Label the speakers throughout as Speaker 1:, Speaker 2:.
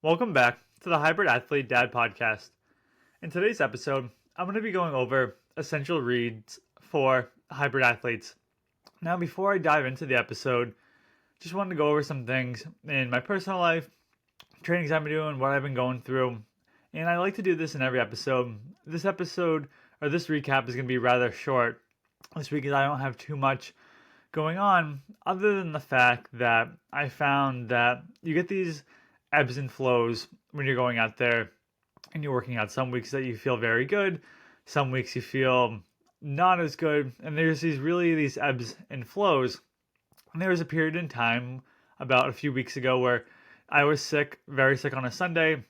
Speaker 1: Welcome back to the Hybrid Athlete Dad podcast. In today's episode, I'm going to be going over essential reads for hybrid athletes. Now, before I dive into the episode, just wanted to go over some things in my personal life, trainings I've been doing, what I've been going through, and I like to do this in every episode. This episode, or this recap, is going to be rather short this week as I don't have too much going on, other than the fact that I found that you get these ebbs and flows when you're going out there and you're working out. Some weeks that you feel very good, some weeks you feel not as good, and there's these ebbs and flows. And there was a period in time about a few weeks ago where I was sick, very sick on a Sunday.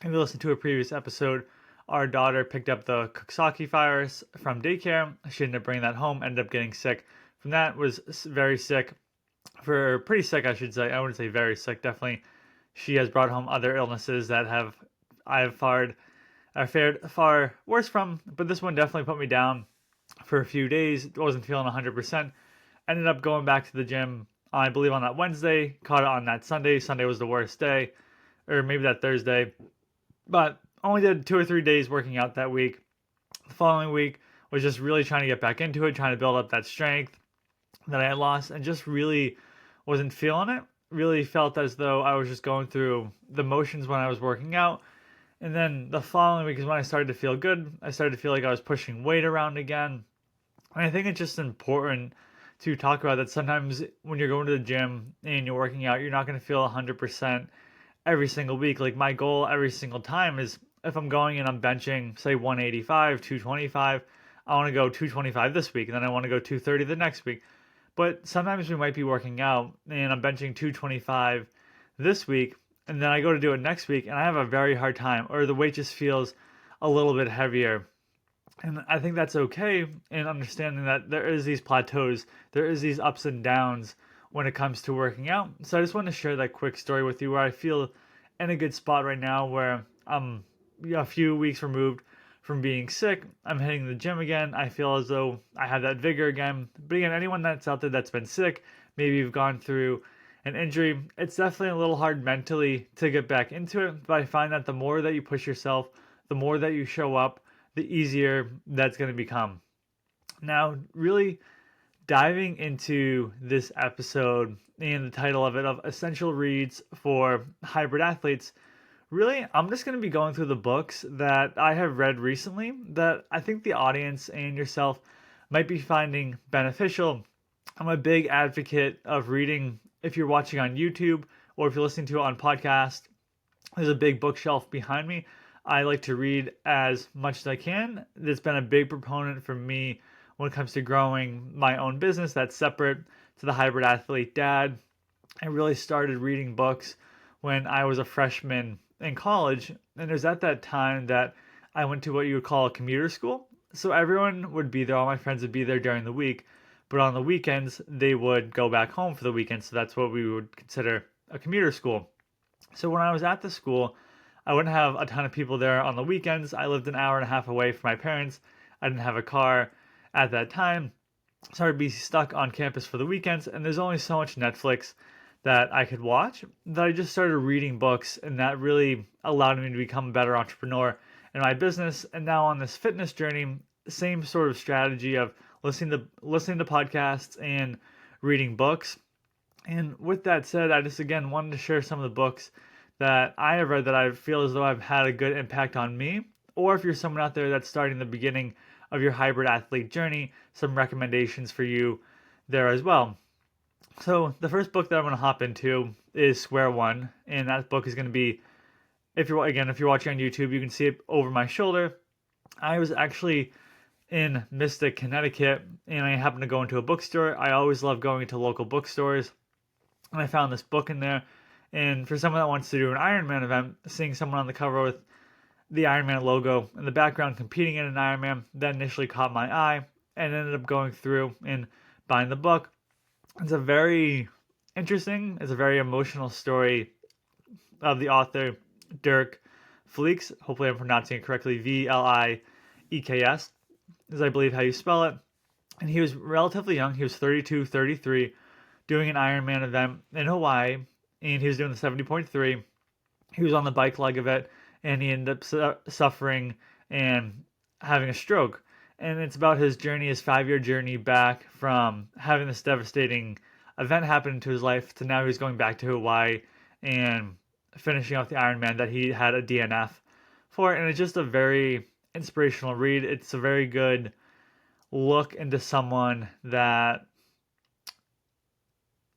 Speaker 1: If you listened to a previous episode, our daughter picked up the Coxsackie virus from daycare. She ended up bringing that home, ended up getting sick from that, was very sick, for pretty sick, I should say. I wouldn't say very sick, definitely. She has brought home other illnesses that I've fared far worse from, but this one definitely put me down for a few days. Wasn't feeling 100%. Ended up going back to the gym, I believe on that Wednesday, caught it on that Sunday. Sunday was the worst day, or maybe that Thursday, but only did 2 or 3 days working out that week. The following week was just really trying to get back into it, trying to build up that strength that I had lost, and just really wasn't feeling it. Really felt as though I was just going through the motions when I was working out. And then the following week is when I started to feel good. I started to feel like I was pushing weight around again. And I think it's just important to talk about that sometimes when you're going to the gym and you're working out, you're not going to feel 100% every single week. Like my goal every single time is if I'm going and I'm benching, say 185, 225, I want to go 225 this week, and then I want to go 230 the next week. But sometimes we might be working out and I'm benching 225 this week, and then I go to do it next week and I have a very hard time, or the weight just feels a little bit heavier. And I think that's okay in understanding that there is these plateaus, there is these ups and downs when it comes to working out. So I just want to share that quick story with you where I feel in a good spot right now where I'm a few weeks removed from being sick. I'm hitting the gym again. I feel as though I have that vigor again. But again, anyone that's out there that's been sick, maybe you've gone through an injury, it's definitely a little hard mentally to get back into it. But I find that the more that you push yourself, the more that you show up, the easier that's going to become. Now, really diving into this episode and the title of it, of Essential Reads for Hybrid Athletes, really, I'm just going to be going through the books that I have read recently that I think the audience and yourself might be finding beneficial. I'm a big advocate of reading if you're watching on YouTube or if you're listening to it on podcast. There's a big bookshelf behind me. I like to read as much as I can. It's been a big proponent for me when it comes to growing my own business that's separate to the Hybrid Athlete Dad. I really started reading books when I was a freshman in college, and it was at that time that I went to what you would call a commuter school. So everyone would be there, all my friends would be there during the week, but on the weekends they would go back home for the weekend. So that's what we would consider a commuter school. So when I was at the school, I wouldn't have a ton of people there on the weekends. I lived an hour and a half away from my parents. I didn't have a car at that time, so I'd be stuck on campus for the weekends, and there's only so much Netflix that I could watch that I just started reading books, and that really allowed me to become a better entrepreneur in my business. And now on this fitness journey, same sort of strategy of listening to podcasts and reading books. And with that said, I just again wanted to share some of the books that I have read that I feel as though I've had a good impact on me. Or if you're someone out there that's starting the beginning of your hybrid athlete journey, some recommendations for you there as well. So the first book that I'm going to hop into is Square One, and that book is going to be, if you're watching on YouTube, you can see it over my shoulder. I was actually in Mystic, Connecticut, and I happened to go into a bookstore. I always love going to local bookstores, and I found this book in there. And for someone that wants to do an Ironman event, seeing someone on the cover with the Ironman logo in the background competing in an Ironman, that initially caught my eye and ended up going through and buying the book. It's a very emotional story of the author, Dirk Vlieks. Hopefully I'm pronouncing it correctly, Vlieks, is I believe how you spell it. And he was relatively young. He was 32, 33, doing an Ironman event in Hawaii, and he was doing the 70.3. he was on the bike leg of it, and he ended up suffering and having a stroke. And it's about his journey, his 5-year journey back from having this devastating event happen to his life to now he's going back to Hawaii and finishing off the Ironman that he had a DNF for. And it's just a very inspirational read. It's a very good look into someone that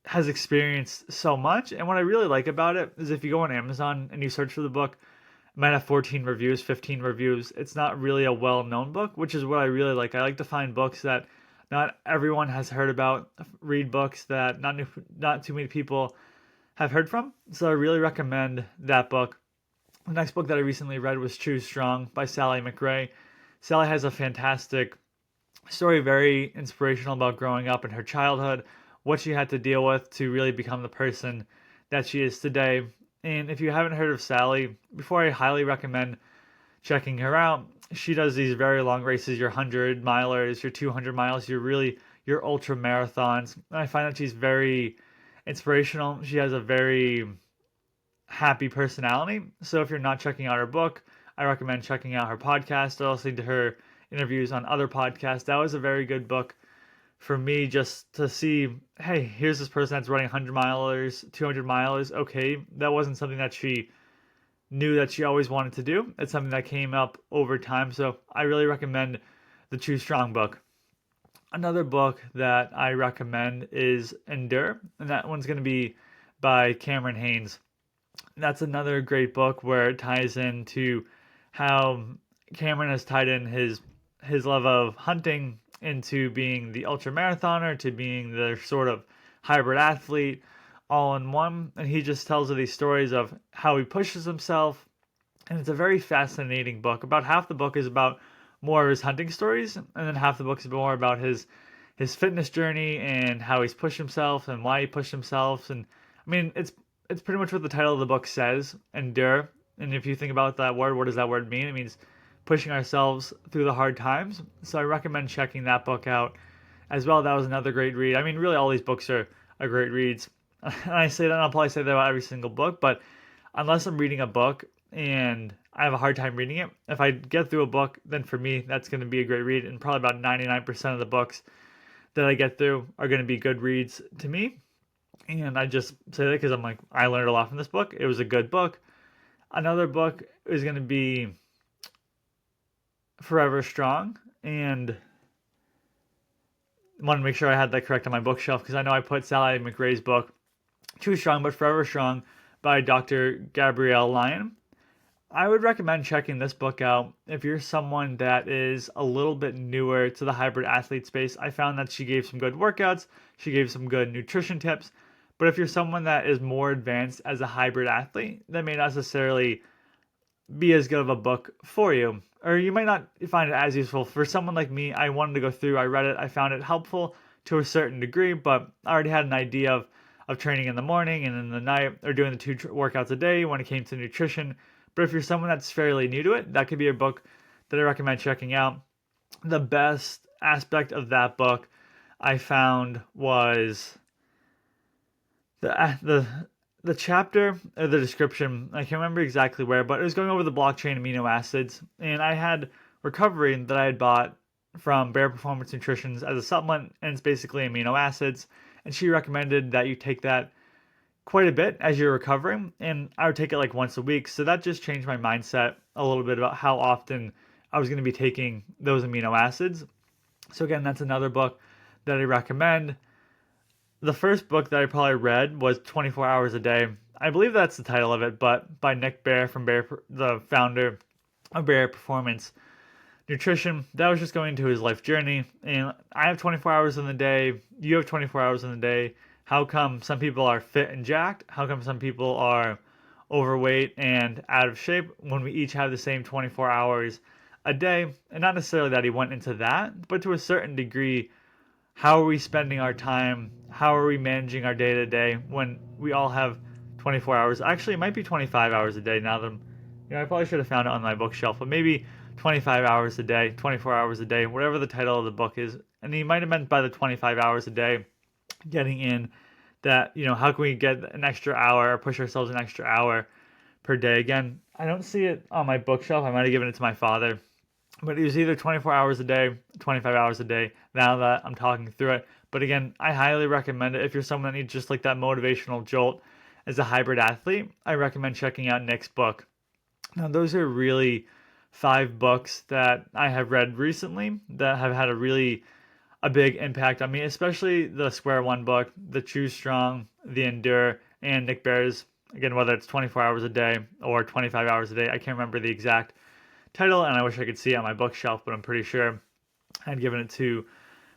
Speaker 1: has experienced so much. And what I really like about it is if you go on Amazon and you search for the book, it might have 14 reviews, 15 reviews. It's not really a well-known book, which is what I really like. I like to find books that not everyone has heard about, read books that not too many people have heard from. So I really recommend that book. The next book that I recently read was Choose Strong by Sally McRae. Sally has a fantastic story, very inspirational about growing up in her childhood, what she had to deal with to really become the person that she is today. And if you haven't heard of Sally before, I highly recommend checking her out. She does these very long races, your 100 milers, your 200 miles, your ultra marathons. And I find that she's very inspirational. She has a very happy personality. So if you're not checking out her book, I recommend checking out her podcast or listening to her interviews on other podcasts. That was a very good book for me, just to see, hey, here's this person that's running 100 milers, 200 milers. Okay, that wasn't something that she knew that she always wanted to do. It's something that came up over time. So I really recommend the Choose Strong book. Another book that I recommend is Endure, and that one's going to be by Cameron Hanes. That's another great book where it ties into how Cameron has tied in his love of hunting into being the ultra marathoner to being the sort of hybrid athlete all in one. And he just tells of these stories of how he pushes himself. And it's a very fascinating book. About half the book is about more of his hunting stories, and then half the book is more about his fitness journey and how he's pushed himself and why he pushed himself. And I mean, it's pretty much what the title of the book says, endure. And if you think about that word, what does that word mean? It means pushing ourselves through the hard times. So I recommend checking that book out as well. That was another great read. I mean, really, all these books are great reads. And I say that, and I'll probably say that about every single book, but unless I'm reading a book and I have a hard time reading it, if I get through a book, then for me, that's going to be a great read. And probably about 99% of the books that I get through are going to be good reads to me. And I just say that because I'm like, I learned a lot from this book. It was a good book. Another book is going to be Forever Strong. And I want to make sure I had that correct on my bookshelf because I know I put Sally McRae's book, Too Strong but Forever Strong, by Dr. Gabrielle Lyon. I would recommend checking this book out if you're someone that is a little bit newer to the hybrid athlete space. I found that she gave some good workouts, she gave some good nutrition tips, but if you're someone that is more advanced as a hybrid athlete, that may not necessarily be as good of a book for you, or you might not find it as useful. For someone like me, I wanted to go through, I read it, I found it helpful to a certain degree, but I already had an idea of training in the morning and in the night, or doing the two workouts a day when it came to nutrition. But if you're someone that's fairly new to it, that could be a book that I recommend checking out. The best aspect of that book I found was the chapter or the description. I can't remember exactly where, but it was going over the blockchain amino acids, and I had Recovery that I had bought from Bare Performance Nutrition as a supplement, and it's basically amino acids. And she recommended that you take that quite a bit as you're recovering, and I would take it like once a week. So that just changed my mindset a little bit about how often I was going to be taking those amino acids. So again, that's another book that I recommend. The first book that I probably read was 24 Hours a Day. I believe that's the title of it, but by Nick Bare from the founder of Bare Performance Nutrition. That was just going into his life journey. And I have 24 hours in the day. You have 24 hours in the day. How come some people are fit and jacked? How come some people are overweight and out of shape when we each have the same 24 hours a day? And not necessarily that he went into that, but to a certain degree, how are we spending our time? How are we managing our day to day when we all have 24 hours? Actually, it might be 25 hours a day now that I probably should have found it on my bookshelf, but maybe 25 hours a day, 24 hours a day, whatever the title of the book is. And he might have meant by the 25 hours a day, getting in that, how can we get an extra hour or push ourselves an extra hour per day. Again, I don't see it on my bookshelf. I might have given it to my father, but it was either 24 hours a day, 25 hours a day, now that I'm talking through it. But again, I highly recommend it if you're someone that needs just like that motivational jolt as a hybrid athlete. I recommend checking out Nick's book. Now, those are really 5 books that I have read recently that have had a big impact on me, especially the Square One book, the Choose Strong, the Endure, and Nick Bare's, again, whether it's 24 hours a day or 25 hours a day. I can't remember the exact title, and I wish I could see it on my bookshelf, but I'm pretty sure I'd given it to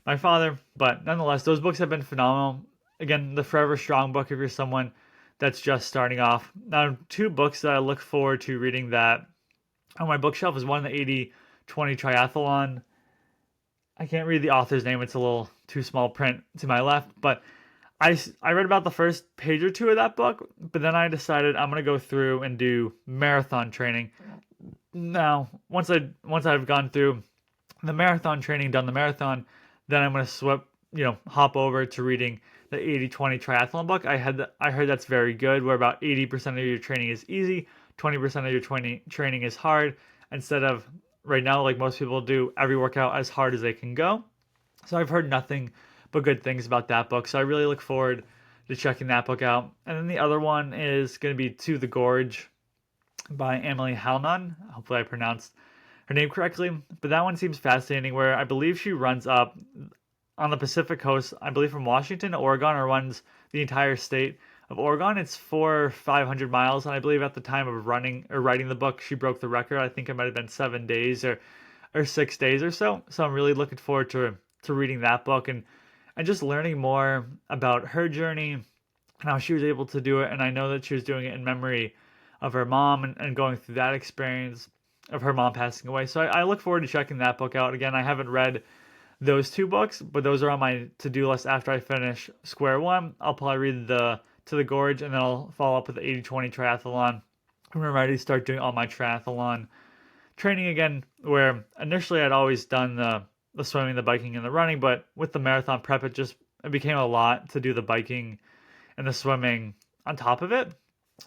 Speaker 1: my father. But nonetheless, those books have been phenomenal. Again, the Forever Strong book, if you're someone that's just starting off. Now, 2 books that I look forward to reading that on my bookshelf is one, the 80/20 Triathlon. I can't read the author's name. It's a little too small print to my left, but I read about the first page or 2 of that book, but then I decided I'm going to go through and do marathon training. Now, once I've gone through the marathon training, done the marathon, then I'm going to hop over to reading the 80/20 Triathlon book. I heard that's very good, where about 80% of your training is easy, 20% of your training is hard, instead of right now, like most people do, every workout as hard as they can go. So I've heard nothing but good things about that book. So I really look forward to checking that book out. And then the other one is going to be To the Gorge by Emily Halnon. Hopefully I pronounced her name correctly. But that one seems fascinating, where I believe she runs up on the Pacific coast, I believe from Washington to Oregon, or runs the entire state of Oregon. It's 400 or 500 miles, and I believe at the time of writing the book, she broke the record. I think it might have been 7 days or 6 days or so. So I'm really looking forward to reading that book and just learning more about her journey and how she was able to do it. And I know that she was doing it in memory of her mom and going through that experience of her mom passing away. So I look forward to checking that book out. Again, I haven't read those 2 books, but those are on my to-do list after I finish Square One. I'll probably read the To the Gorge, and then I'll follow up with the 80/20 Triathlon. I'm ready to start doing all my triathlon training again, where initially I'd always done the swimming, the biking, and the running, but with the marathon prep, it became a lot to do the biking and the swimming on top of it.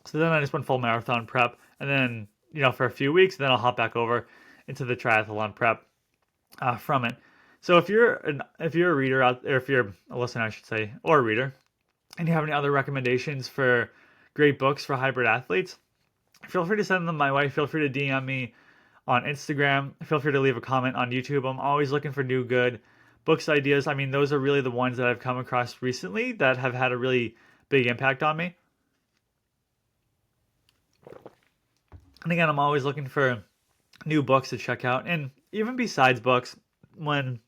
Speaker 1: So then I just went full marathon prep, and then, for a few weeks, then I'll hop back over into the triathlon prep from it. So if you're a reader out there, if you're a listener, I should say, or a reader, and you have any other recommendations for great books for hybrid athletes, feel free to send them my way. Feel free to DM me on Instagram. Feel free to leave a comment on YouTube. I'm always looking for new good books ideas. I mean, those are really the ones that I've come across recently that have had a really big impact on me. And again, I'm always looking for new books to check out. And even besides books, when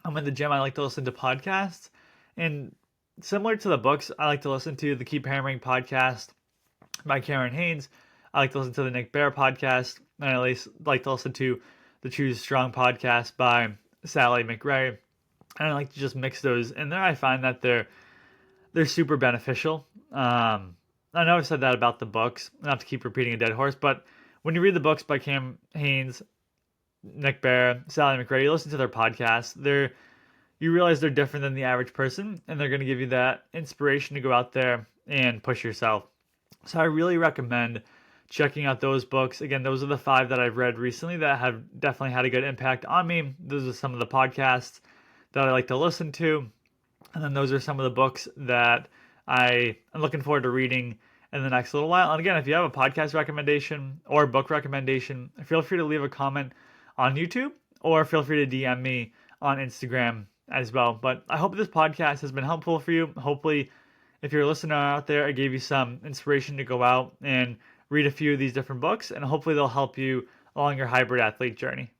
Speaker 1: I'm in the gym, I like to listen to podcasts. And similar to the books, I like to listen to the Keep Hammering podcast by Karen Haynes. I like to listen to the Nick Bare podcast. And I at least like to listen to the Choose Strong podcast by Sally McRae. And I like to just mix those in there. I find that they're super beneficial. I know I've said that about the books, not to keep repeating a dead horse, but when you read the books by Cam Haynes, Nick Bare, Sally McRae, you listen to their podcasts, you realize they're different than the average person, and they're going to give you that inspiration to go out there and push yourself. So I really recommend checking out those books. Again, those are the 5 that I've read recently that have definitely had a good impact on me. Those are some of the podcasts that I like to listen to. And then those are some of the books that I am looking forward to reading in the next little while. And again, if you have a podcast recommendation or book recommendation, feel free to leave a comment on YouTube, or feel free to DM me on Instagram as well. But I hope this podcast has been helpful for you. Hopefully, if you're a listener out there, I gave you some inspiration to go out and read a few of these different books, and hopefully they'll help you along your hybrid athlete journey.